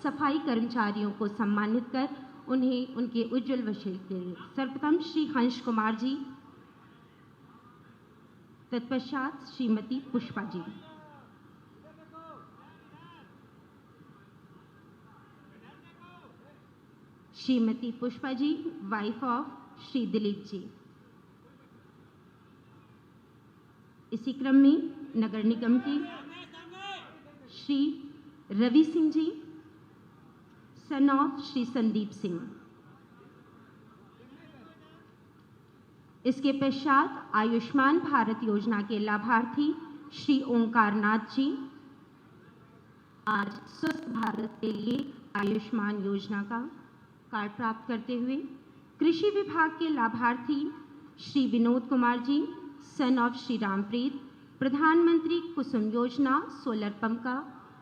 सफाई कर्मचारियों को सम्मानित कर उन्हें उनके उज्जवल भविष्य के लिए सर्वप्रथम श्री हंस कुमार जी, तत्पश्चात श्रीमती पुष्पा जी। Shrimati Pushpa ji, wife of Shri Dilip ji. इसी क्रम में नगर निगम की श्री रवि सिंह जी, सन ऑफ श्री संदीप सिंह। इसके पश्चात आयुष्मान भारत योजना के लाभार्थी श्री ओंकार नाथ जी, आज स्वस्थ भारत के लिए आयुष्मान योजना का कार्ड प्राप्त करते हुए कृषि विभाग के लाभार्थी श्री विनोद कुमार जी, सन ऑफ श्री रामप्रीत, प्रधानमंत्री कुसुम योजना सोलर पंप का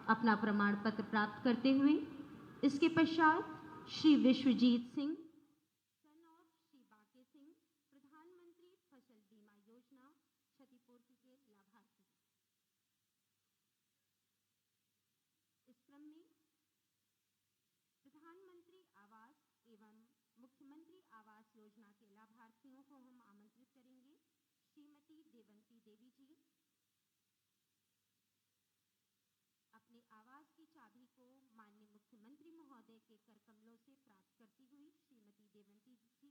अपना प्रमाण पत्र प्राप्त करते हुए। इसके पश्चात श्री विश्वजीत सिंह, सन ऑफ श्री बाके सिंह, प्रधानमंत्री फसल बीमा योजना क्षतिपूर्ति के लाभार्थी। इस क्रम में प्रधानमंत्री आवास एवं मुख्यमंत्री आवास योजना के लाभार्थियों को हम आमंत्रित करेंगे। श्रीमती देवंती देवी जी अपने आवास की चाबी को माननीय मुख्यमंत्री महोदय के करकमलों से प्राप्त करती हुई श्रीमती देवंती जी।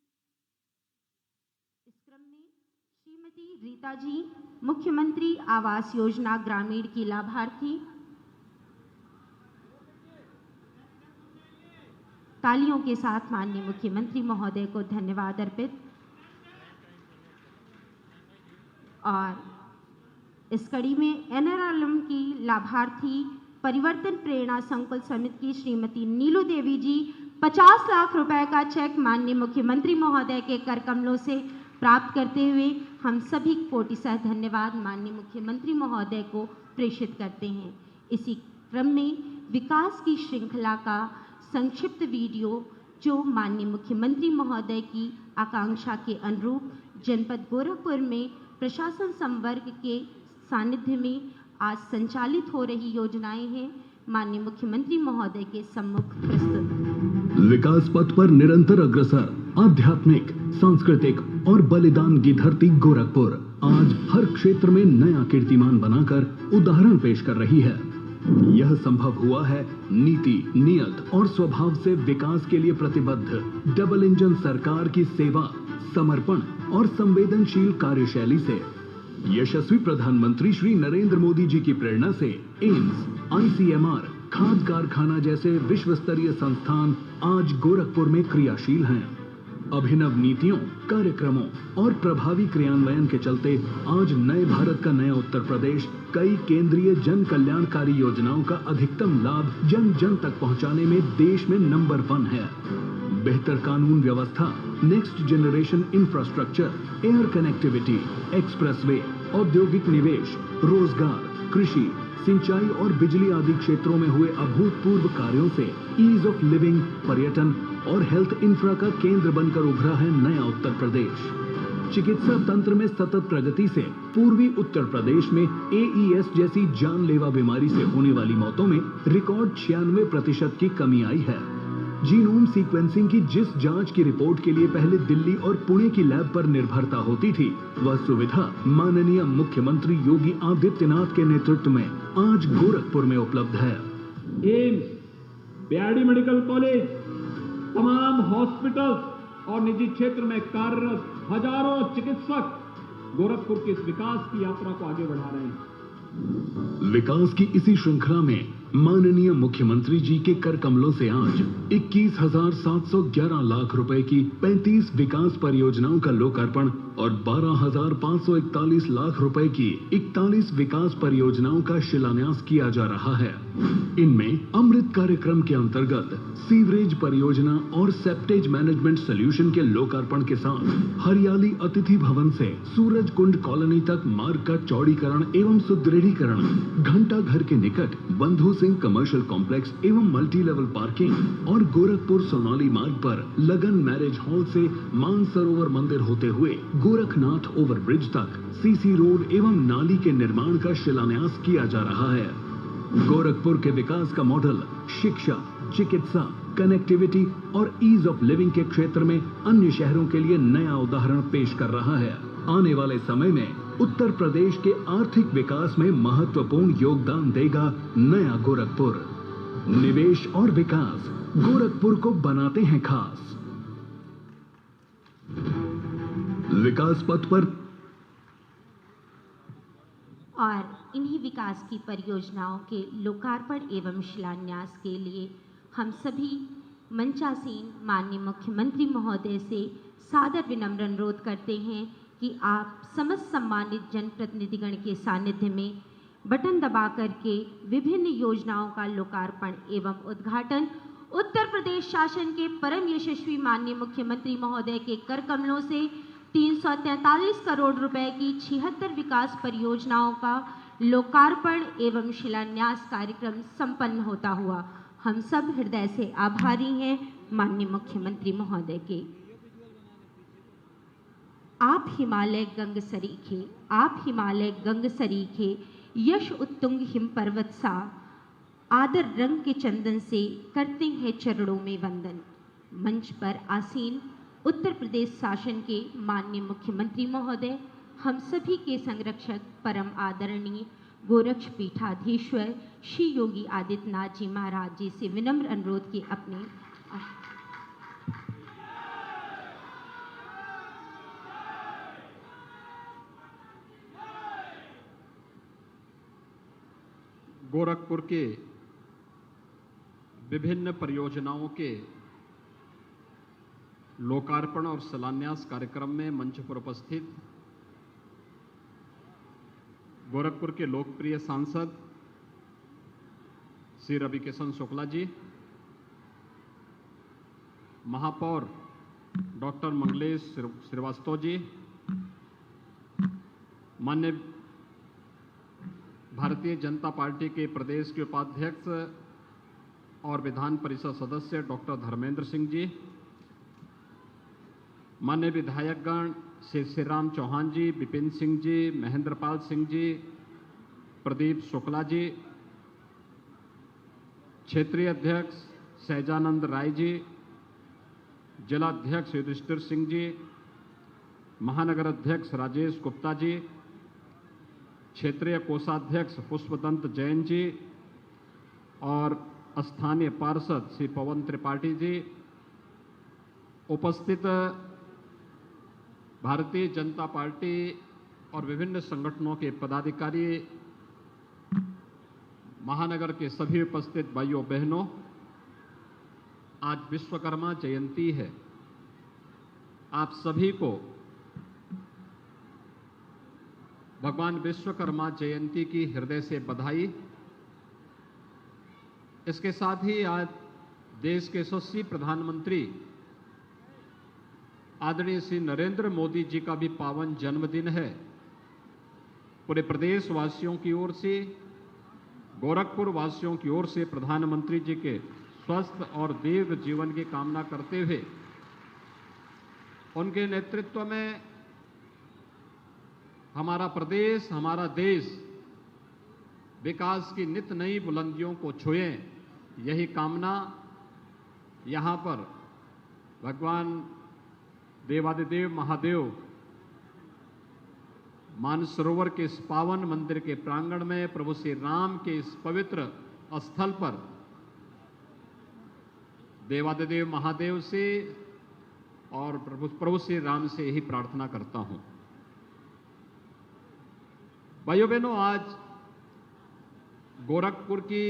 इस क्रम में श्रीमती रीता जी, मुख्यमंत्री आवास योजना ग्रामीण की लाभार्थी। तालियों के साथ माननीय मुख्यमंत्री महोदय को धन्यवाद अर्पित। और इस कड़ी में एनआरएलएम की लाभार्थी परिवर्तन प्रेरणा संकुल समिति की श्रीमती नीलू देवी जी 50 लाख रुपए का चेक माननीय मुख्यमंत्री महोदय के करकमलों से प्राप्त करते हुए हम सभी कोटिशः धन्यवाद माननीय मुख्यमंत्री महोदय को प्रेषित करते हैं। इसी क्रम में विकास की श्रृंखला का संक्षिप्त वीडियो जो माननीय मुख्यमंत्री महोदय की आकांक्षा के अनुरूप जनपद गोरखपुर में प्रशासन संवर्ग के सानिध्य में आज संचालित हो रही योजनाएं हैं, माननीय मुख्यमंत्री महोदय के सम्मुख प्रस्तुत। विकास पथ पर निरंतर अग्रसर आध्यात्मिक, सांस्कृतिक और बलिदान की धरती गोरखपुर आज हर क्षेत्र में नया कीर्तिमान बनाकर उदाहरण पेश कर रही है। यह संभव हुआ है नीति, नियत और स्वभाव से विकास के लिए प्रतिबद्ध डबल इंजन सरकार की सेवा, समर्पण और संवेदनशील कार्यशैली से। यशस्वी प्रधानमंत्री श्री नरेंद्र मोदी जी की प्रेरणा से एम्स, आईसीएमआर, खाद कारखाना जैसे विश्व स्तरीय संस्थान आज गोरखपुर में क्रियाशील हैं। अभिनव नीतियों, कार्यक्रमों और प्रभावी क्रियान्वयन के चलते आज नए भारत का नया उत्तर प्रदेश कई केंद्रीय जन कल्याणकारी योजनाओं का अधिकतम लाभ जन जन तक पहुंचाने में देश में नंबर 1 है। बेहतर कानून व्यवस्था, next generation infrastructure, air connectivity, expressway, औद्योगिक निवेश, रोजगार, कृषि, सिंचाई और बिजली आदि क्षेत्रों में हुए अभूतपूर्व कार्यों से ईज ऑफ लिविंग, पर्यटन और हेल्थ इंफ्रा का केंद्र बनकर उभरा है नया उत्तर प्रदेश। चिकित्सा तंत्र में सतत प्रगति से पूर्वी उत्तर प्रदेश में एईएस जैसी जानलेवा बीमारी से होने वाली मौतों में रिकॉर्ड 96% की कमी आई है। जीनोम सीक्वेंसिंग की जिस जांच की रिपोर्ट के लिए पहले दिल्ली और पुणे की लैब पर निर्भरता होती थी, वह सुविधा माननीय मुख्यमंत्री योगी आदित्यनाथ के नेतृत्व में आज गोरखपुर में उपलब्ध है। एम्स, बीआरडी मेडिकल कॉलेज, तमाम हॉस्पिटल्स और निजी क्षेत्र में कार्यरत हजारों चिकित्सक गोरखपुर के इस विकास की यात्रा को आगे बढ़ा रहे हैं। विकास की इसी श्रृंखला में माननीय मुख्यमंत्री जी के कर कमलों से आज 21,711 लाख रुपए की 35 विकास परियोजनाओं का लोकार्पण और 12,541 लाख रुपए की 41 विकास परियोजनाओं का शिलान्यास किया जा रहा है। इनमें अमृत कार्यक्रम के अंतर्गत सीवरेज परियोजना और सेप्टेज मैनेजमेंट सोल्यूशन के लोकार्पण के साथ हरियाली अतिथि भवन से सूरज कुंड कॉलोनी तक मार्ग का चौड़ीकरण एवं सुदृढ़ीकरण, घंटा घर के निकट बंधु सिंह कमर्शियल कॉम्प्लेक्स एवं मल्टी लेवल पार्किंग और गोरखपुर सोनाली मार्ग पर लगन मैरिज हॉल से मानसरोवर मंदिर होते हुए गोरखनाथ ओवरब्रिज तक सीसी रोड एवं नाली के निर्माण का शिलान्यास किया जा रहा है। गोरखपुर के विकास का मॉडल शिक्षा, चिकित्सा, कनेक्टिविटी और ईज ऑफ लिविंग के क्षेत्र में अन्य शहरों के लिए नया उदाहरण पेश कर रहा है। आने वाले समय में उत्तर प्रदेश के आर्थिक विकास में महत्वपूर्ण योगदान देगा नया गोरखपुर। निवेश और विकास गोरखपुर को बनाते हैं खास। विकास पथ पर और इन्हीं विकास की परियोजनाओं के लोकार्पण एवं शिलान्यास के लिए हम सभी मंचासीन माननीय मुख्यमंत्री महोदय से सादर विनम्र अनुरोध करते हैं कि आप समस्त सम्मानित जनप्रतिनिधिगण के सानिध्य में बटन दबा करके विभिन्न योजनाओं का लोकार्पण एवं उद्घाटन उत्तर प्रदेश शासन के परम यशस्वी माननीय मुख्यमंत्री महोदय के कर कमलों से 343 करोड़ रुपए की 76 विकास परियोजनाओं का लोकार्पण एवं शिलान्यास कार्यक्रम संपन्न होता हुआ हम सब हृदय से आभारी हैं माननीय मुख्यमंत्री महोदय के। आप हिमालय गंग सरीखे यश उत्तुंग हिम पर्वत सा आदर रंग के चंदन से करते हैं चरणों में वंदन। मंच पर आसीन उत्तर प्रदेश शासन के माननीय मुख्यमंत्री महोदय, हम सभी के संरक्षक परम आदरणीय गोरक्ष पीठाधीश्वर श्री योगी आदित्यनाथ जी महाराज जी से विनम्र अनुरोध कि अपने गोरखपुर के विभिन्न परियोजनाओं के लोकार्पण और शिलान्यास कार्यक्रम में मंच पर उपस्थित गोरखपुर के लोकप्रिय सांसद श्री रविकिशन शुक्ला जी, महापौर डॉक्टर मंगलेश श्रीवास्तव जी, माननीय भारतीय जनता पार्टी के प्रदेश के उपाध्यक्ष और विधान परिषद सदस्य डॉक्टर धर्मेंद्र सिंह जी, माननीय विधायकगण श्री राम चौहान जी, विपिन सिंह जी, महेंद्रपाल सिंह जी, प्रदीप शुक्ला जी, क्षेत्रीय अध्यक्ष सहजानंद राय जी, जिला अध्यक्ष युधिष्ठिर सिंह जी, महानगर अध्यक्ष राजेश गुप्ता जी, क्षेत्रीय कोषाध्यक्ष पुष्पदंत जैन जी और स्थानीय पार्षद श्री पवन त्रिपाठी जी, उपस्थित भारतीय जनता पार्टी और विभिन्न संगठनों के पदाधिकारी, महानगर के सभी उपस्थित भाइयों बहनों, आज विश्वकर्मा जयंती है। आप सभी को भगवान विश्वकर्मा जयंती की हृदय से बधाई। इसके साथ ही आज देश के यशस्वी प्रधानमंत्री आदरणीय श्री नरेंद्र मोदी जी का भी पावन जन्मदिन है। पूरे प्रदेशवासियों की ओर से, गोरखपुर वासियों की ओर से प्रधानमंत्री जी के स्वस्थ और दीर्घ जीवन की कामना करते हुए उनके नेतृत्व में हमारा प्रदेश, हमारा देश विकास की नित नई बुलंदियों को छुए, यही कामना यहाँ पर भगवान देवादिदेव महादेव मानसरोवर के इस पावन मंदिर के प्रांगण में प्रभु श्री राम के इस पवित्र स्थल पर देवादिदेव महादेव से और प्रभु श्री राम से यही प्रार्थना करता हूं। भाइयों बहनों, आज गोरखपुर की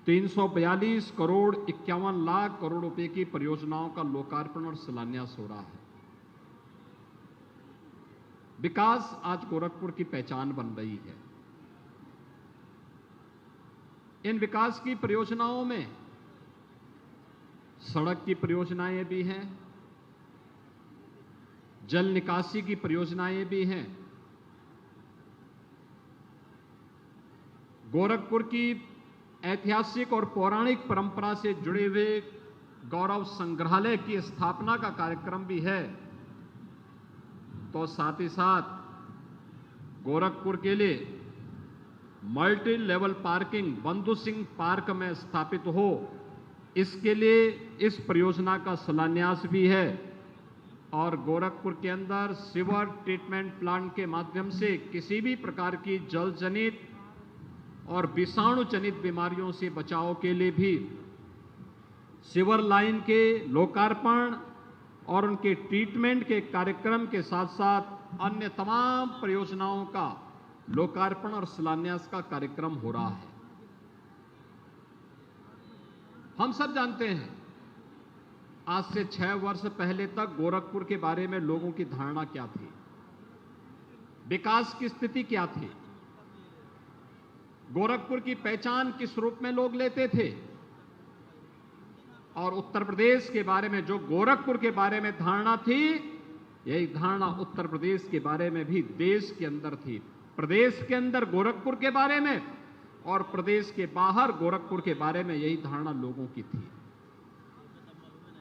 342 करोड़ 51 लाख करोड़ रुपए की परियोजनाओं का लोकार्पण और शिलान्यास हो रहा है। विकास आज गोरखपुर की पहचान बन रही है। इन विकास की परियोजनाओं में सड़क की परियोजनाएं भी हैं, जल निकासी की परियोजनाएं भी हैं, गोरखपुर की ऐतिहासिक और पौराणिक परंपरा से जुड़े हुए गौरव संग्रहालय की स्थापना का कार्यक्रम भी है। तो साथ ही साथ गोरखपुर के लिए मल्टी लेवल पार्किंग बंधु सिंह पार्क में स्थापित हो, इसके लिए इस परियोजना का शिलान्यास भी है। और गोरखपुर के अंदर सीवर ट्रीटमेंट प्लांट के माध्यम से किसी भी प्रकार की जल जनित और विषाणु जनित बीमारियों से बचाव के लिए भी सीवर लाइन के लोकार्पण और उनके ट्रीटमेंट के कार्यक्रम के साथ साथ अन्य तमाम परियोजनाओं का लोकार्पण और शिलान्यास का कार्यक्रम हो रहा है। हम सब जानते हैं, आज से 6 वर्ष पहले तक गोरखपुर के बारे में लोगों की धारणा क्या थी, विकास की स्थिति क्या थी, गोरखपुर की पहचान किस रूप में लोग लेते थे, और उत्तर प्रदेश के बारे में जो गोरखपुर के बारे में धारणा थी, यही धारणा उत्तर प्रदेश के बारे में भी देश के अंदर थी। प्रदेश के अंदर गोरखपुर के बारे में और प्रदेश के बाहर गोरखपुर के बारे में यही धारणा लोगों की थी।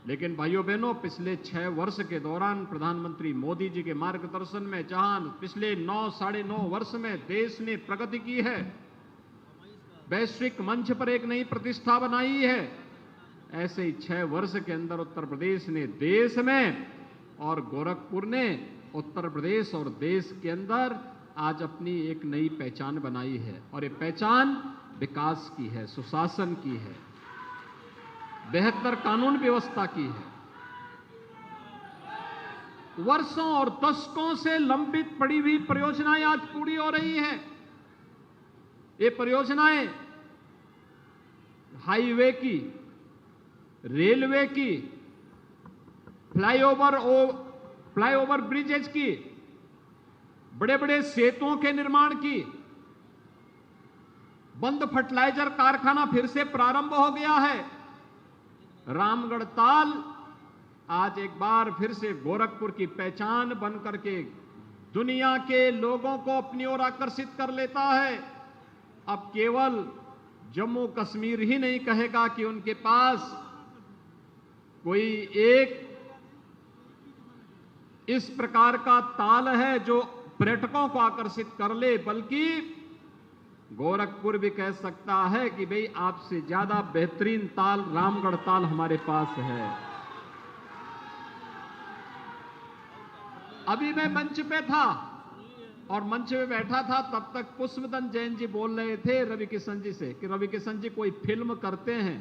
लेकिन भाइयों बहनों, पिछले 6 वर्ष के दौरान प्रधानमंत्री मोदी जी के मार्गदर्शन में जहां पिछले 9 साढ़े 9 वर्ष में देश ने प्रगति की है, वैश्विक मंच पर एक नई प्रतिष्ठा बनाई है, ऐसे ही 6 वर्ष के अंदर उत्तर प्रदेश ने देश में और गोरखपुर ने उत्तर प्रदेश और देश के अंदर आज अपनी एक नई पहचान बनाई है। और ये पहचान विकास की है, सुशासन की है, बेहतर कानून व्यवस्था की है। वर्षों और दशकों से लंबित पड़ी हुई परियोजनाएं आज पूरी हो रही हैं। ये परियोजनाएं हाईवे की, रेलवे की, फ्लाईओवर ब्रिजेज की, बड़े बड़े सेतुओं के निर्माण की, बंद फर्टिलाइजर कारखाना फिर से प्रारंभ हो गया है, रामगढ़ ताल आज एक बार फिर से गोरखपुर की पहचान बनकर के दुनिया के लोगों को अपनी ओर आकर्षित कर लेता है। अब केवल जम्मू कश्मीर ही नहीं कहेगा कि उनके पास कोई एक इस प्रकार का ताल है जो पर्यटकों को आकर्षित कर ले, बल्कि गोरखपुर भी कह सकता है कि भाई आपसे ज्यादा बेहतरीन ताल रामगढ़ ताल हमारे पास है। अभी मैं मंच पे था और मंच पे बैठा था, तब तक पुष्पदन जैन जी बोल रहे थे रवि किशन जी से कि रवि किशन जी कोई फिल्म करते हैं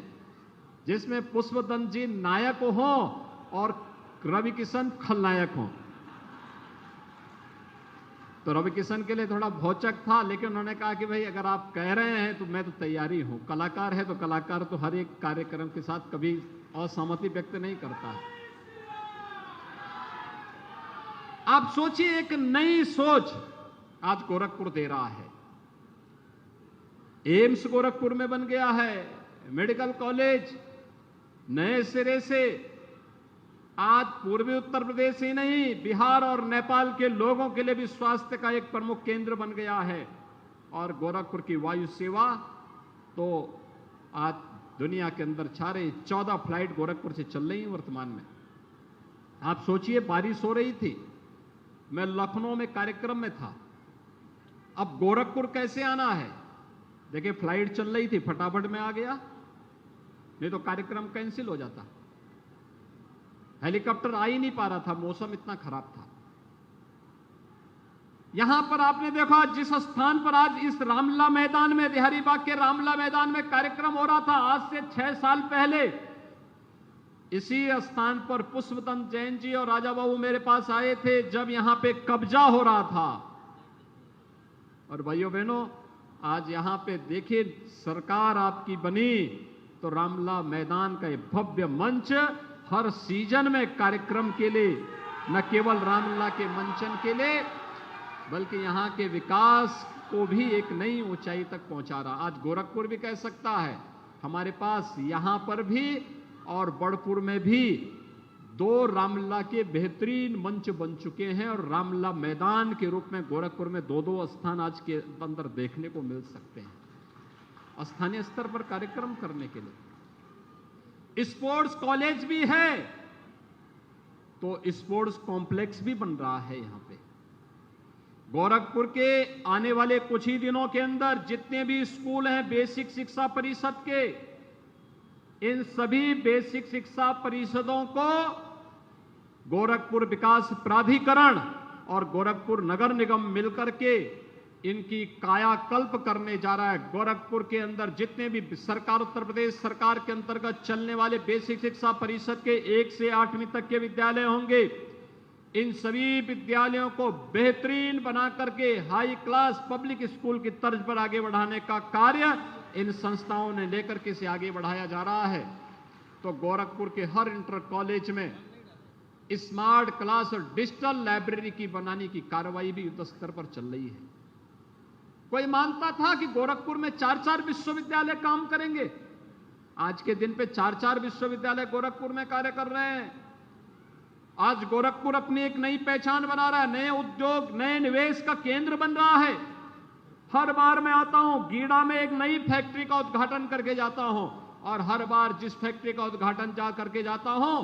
जिसमें पुष्पदन जी नायक हो और रवि किशन खलनायक हो। तो रवि किशन के लिए थोड़ा भौचक था, लेकिन उन्होंने कहा कि भाई अगर आप कह रहे हैं तो मैं तो तैयारी हूं। कलाकार है तो कलाकार तो हर एक कार्यक्रम के साथ कभी असहमति व्यक्त नहीं करता है। आप सोचिए, एक नई सोच आज गोरखपुर दे रहा है। एम्स गोरखपुर में बन गया है, मेडिकल कॉलेज नए सिरे से आज पूर्वी उत्तर प्रदेश ही नहीं, बिहार और नेपाल के लोगों के लिए भी स्वास्थ्य का एक प्रमुख केंद्र बन गया है। और गोरखपुर की वायु सेवा तो आज दुनिया के अंदर 14 फ्लाइट गोरखपुर से चल रही है वर्तमान में। आप सोचिए, बारिश हो रही थी, मैं लखनऊ में कार्यक्रम में था, अब गोरखपुर कैसे आना है? देखिए, फ्लाइट चल रही थी, फटाफट में आ गया, नहीं तो कार्यक्रम कैंसिल हो जाता। हेलीकॉप्टर आ ही नहीं पा रहा था, मौसम इतना खराब था। यहां पर आपने देखा जिस स्थान पर आज इस रामलला मैदान में, हरिबाग के रामलला मैदान में कार्यक्रम हो रहा था, आज से 6 साल पहले इसी स्थान पर पुष्पदन जैन जी और राजा बाबू मेरे पास आए थे जब यहां पे कब्जा हो रहा था। और भाइयों बहनों, आज यहां पे देखिए, सरकार आपकी बनी तो रामलला मैदान का एक भव्य मंच हर सीजन में कार्यक्रम के लिए, न केवल रामलला के मंचन के लिए बल्कि यहां के विकास को भी एक नई ऊंचाई तक पहुंचा रहा। आज गोरखपुर भी कह सकता है हमारे पास यहां पर भी और बड़पुर में भी 2 रामलला के बेहतरीन मंच बन चुके हैं और रामलला मैदान के रूप में गोरखपुर में 2 स्थान आज के अंदर देखने को मिल सकते हैं स्थानीय स्तर पर कार्यक्रम करने के लिए। स्पोर्ट्स कॉलेज भी है तो स्पोर्ट्स कॉम्प्लेक्स भी बन रहा है यहां पे। गोरखपुर के आने वाले कुछ ही दिनों के अंदर जितने भी स्कूल हैं बेसिक शिक्षा परिषद के, इन सभी बेसिक शिक्षा परिषदों को गोरखपुर विकास प्राधिकरण और गोरखपुर नगर निगम मिलकर के इनकी कायाकल्प करने जा रहा है। गोरखपुर के अंदर जितने भी सरकार, उत्तर प्रदेश सरकार के अंतर्गत चलने वाले बेसिक शिक्षा परिषद के 1 से 8वीं तक के विद्यालय होंगे, इन सभी विद्यालयों को बेहतरीन बना करके हाई क्लास पब्लिक स्कूल की तर्ज पर आगे बढ़ाने का कार्य इन संस्थाओं ने लेकर के इसे आगे बढ़ाया जा रहा है। तो गोरखपुर के हर इंटर कॉलेज में स्मार्ट क्लास और डिजिटल लाइब्रेरी की बनाने की कार्रवाई भी युद्ध स्तर पर चल रही है। कोई मानता था कि गोरखपुर में 4-4 विश्वविद्यालय काम करेंगे? आज के दिन पे 4-4 विश्वविद्यालय गोरखपुर में कार्य कर रहे हैं। आज गोरखपुर अपनी एक नई पहचान बना रहा है, नए उद्योग, नए निवेश का केंद्र बन रहा है। हर बार मैं आता हूं, गीड़ा में एक नई फैक्ट्री का उद्घाटन करके जाता हूं और हर बार जिस फैक्ट्री का उद्घाटन जा करके जाता हूं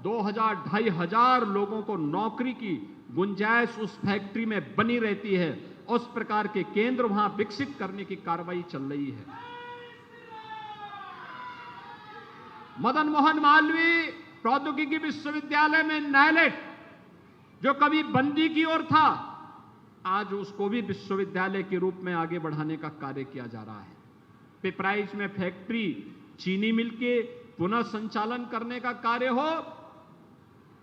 2000-2500 लोगों को नौकरी की गुंजाइश उस फैक्ट्री में बनी रहती है। उस प्रकार के केंद्र वहां विकसित करने की कार्रवाई चल रही है। मदन मोहन मालवीय प्रौद्योगिकी विश्वविद्यालय में नायलेट जो कभी बंदी की ओर था, आज उसको भी विश्वविद्यालय के रूप में आगे बढ़ाने का कार्य किया जा रहा है। पिपराइच में फैक्ट्री, चीनी मिल के पुनः संचालन करने का कार्य हो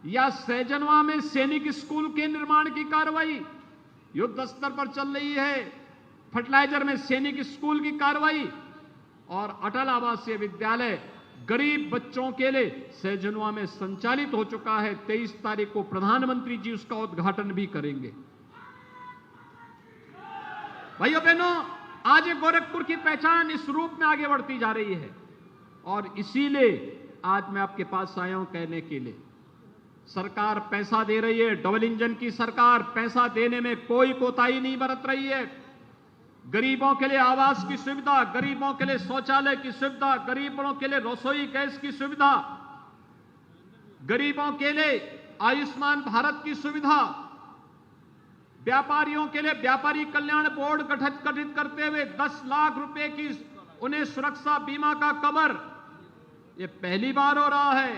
या सैजनवा में सैनिक स्कूल के निर्माण की कार्रवाई युद्ध स्तर पर चल रही है। फर्टिलाइजर में सैनिक स्कूल की कार्रवाई और अटल आवासीय विद्यालय गरीब बच्चों के लिए सैजनवा में संचालित हो चुका है। 23 तारीख को प्रधानमंत्री जी उसका उद्घाटन भी करेंगे। भाइयों बहनों, आज गोरखपुर की पहचान इस रूप में आगे बढ़ती जा रही है और इसीलिए आज मैं आपके पास आया हूं कहने के लिए, सरकार पैसा दे रही है। डबल इंजन की सरकार पैसा देने में कोई कोताही नहीं बरत रही है। गरीबों के लिए आवास की सुविधा, गरीबों के लिए शौचालय की सुविधा, गरीबों के लिए रसोई गैस की सुविधा, गरीबों के लिए आयुष्मान भारत की सुविधा, व्यापारियों के लिए व्यापारी कल्याण बोर्ड गठित करते हुए 10 लाख रुपए की उन्हें सुरक्षा बीमा का कवर, ये पहली बार हो रहा है।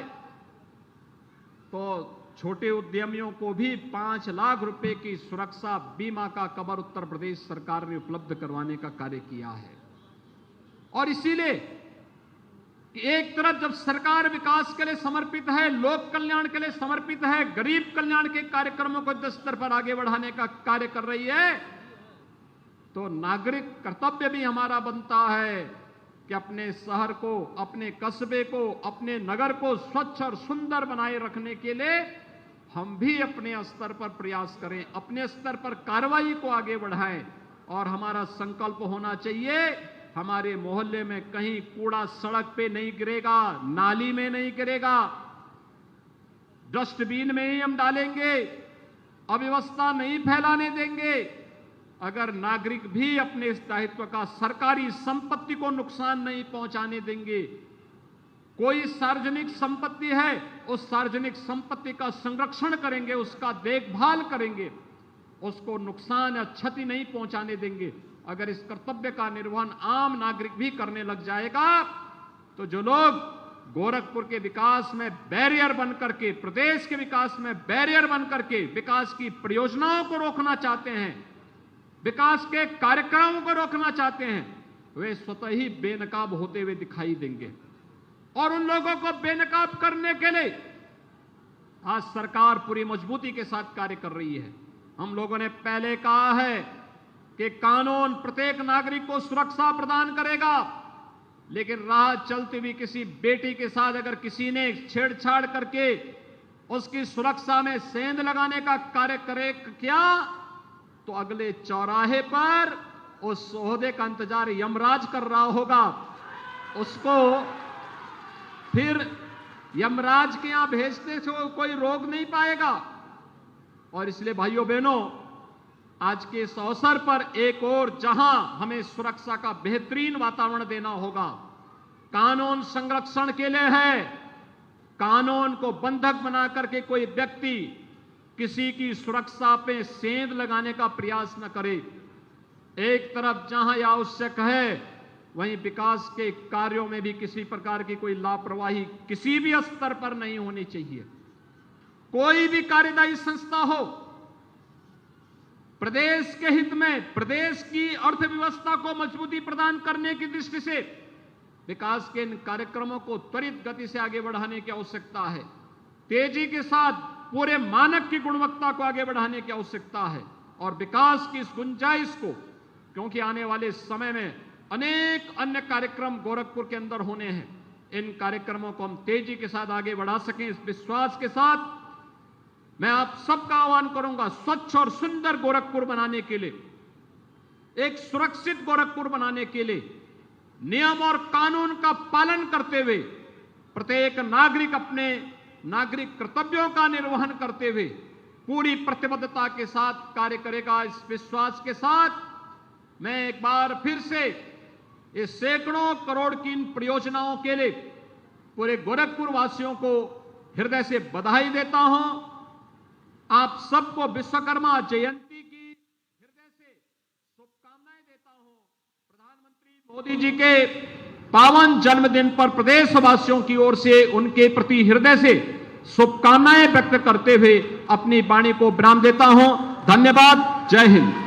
तो छोटे उद्यमियों को भी 5 लाख रुपए की सुरक्षा बीमा का कवर उत्तर प्रदेश सरकार ने उपलब्ध करवाने का कार्य किया है। और इसीलिए एक तरफ जब सरकार विकास के लिए समर्पित है, लोक कल्याण के लिए समर्पित है, गरीब कल्याण के कार्यक्रमों को युद्ध स्तर पर आगे बढ़ाने का कार्य कर रही है, तो नागरिक कर्तव्य भी हमारा बनता है कि अपने शहर को, अपने कस्बे को, अपने नगर को स्वच्छ और सुंदर बनाए रखने के लिए हम भी अपने स्तर पर प्रयास करें, अपने स्तर पर कार्रवाई को आगे बढ़ाएं। और हमारा संकल्प होना चाहिए, हमारे मोहल्ले में कहीं कूड़ा सड़क पे नहीं गिरेगा, नाली में नहीं गिरेगा, डस्टबिन में ही हम डालेंगे, अव्यवस्था नहीं फैलाने देंगे। अगर नागरिक भी अपने इस दायित्व का, सरकारी संपत्ति को नुकसान नहीं पहुंचाने देंगे, कोई सार्वजनिक संपत्ति है उस सार्वजनिक संपत्ति का संरक्षण करेंगे, उसका देखभाल करेंगे, उसको नुकसान या क्षति नहीं पहुंचाने देंगे। अगर इस कर्तव्य का निर्वहन आम नागरिक भी करने लग जाएगा तो जो लोग गोरखपुर के विकास में बैरियर बन करके, प्रदेश के विकास में बैरियर बन करके विकास की परियोजनाओं को रोकना चाहते हैं, विकास के कार्यक्रमों को रोकना चाहते हैं, वे स्वतः ही बेनकाब होते हुए दिखाई देंगे। और उन लोगों को बेनकाब करने के लिए आज सरकार पूरी मजबूती के साथ कार्य कर रही है। हम लोगों ने पहले कहा है कि कानून प्रत्येक नागरिक को सुरक्षा प्रदान करेगा, लेकिन राह चलती हुई किसी बेटी के साथ अगर किसी ने छेड़छाड़ करके उसकी सुरक्षा में सेंध लगाने का कार्य करे किया तो अगले चौराहे पर उस ओहदे का इंतजार यमराज कर रहा होगा, उसको फिर यमराज के यहां भेजने से कोई रोक नहीं पाएगा। और इसलिए भाइयों बहनों, आज के इस अवसर पर एक और जहां हमें सुरक्षा का बेहतरीन वातावरण देना होगा, कानून संरक्षण के लिए है। कानून को बंधक बना करके कोई व्यक्ति किसी की सुरक्षा पे सेंध लगाने का प्रयास न करे। एक तरफ जहां यह आवश्यक है, वहीं विकास के कार्यों में भी किसी प्रकार की कोई लापरवाही किसी भी स्तर पर नहीं होनी चाहिए। कोई भी कार्यदायी संस्था हो, प्रदेश के हित में, प्रदेश की अर्थव्यवस्था को मजबूती प्रदान करने की दृष्टि से विकास के इन कार्यक्रमों को त्वरित गति से आगे बढ़ाने की आवश्यकता है। तेजी के साथ पूरे मानक की गुणवत्ता को आगे बढ़ाने की आवश्यकता है और विकास की इस गुंजाइश को, क्योंकि आने वाले समय में अनेक अन्य कार्यक्रम गोरखपुर के अंदर होने हैं, इन कार्यक्रमों को हम तेजी के साथ आगे बढ़ा सकें, इस विश्वास के साथ मैं आप सबका आह्वान करूंगा, स्वच्छ और सुंदर गोरखपुर बनाने के लिए, एक सुरक्षित गोरखपुर बनाने के लिए नियम और कानून का पालन करते हुए प्रत्येक नागरिक अपने नागरिक कर्तव्यों का निर्वहन करते हुए पूरी प्रतिबद्धता के साथ कार्य करेगा। इस विश्वास के साथ मैं एक बार फिर से इस सैकड़ों करोड़ की इन परियोजनाओं के लिए पूरे गोरखपुर वासियों को हृदय से बधाई देता हूं। आप सबको विश्वकर्मा जयंती की हृदय से शुभकामनाएं देता हूं। प्रधानमंत्री मोदी जी के पावन जन्मदिन पर प्रदेशवासियों की ओर से उनके प्रति हृदय से शुभकामनाएं व्यक्त करते हुए अपनी वाणी को विराम देता हूं। धन्यवाद। जय हिंद।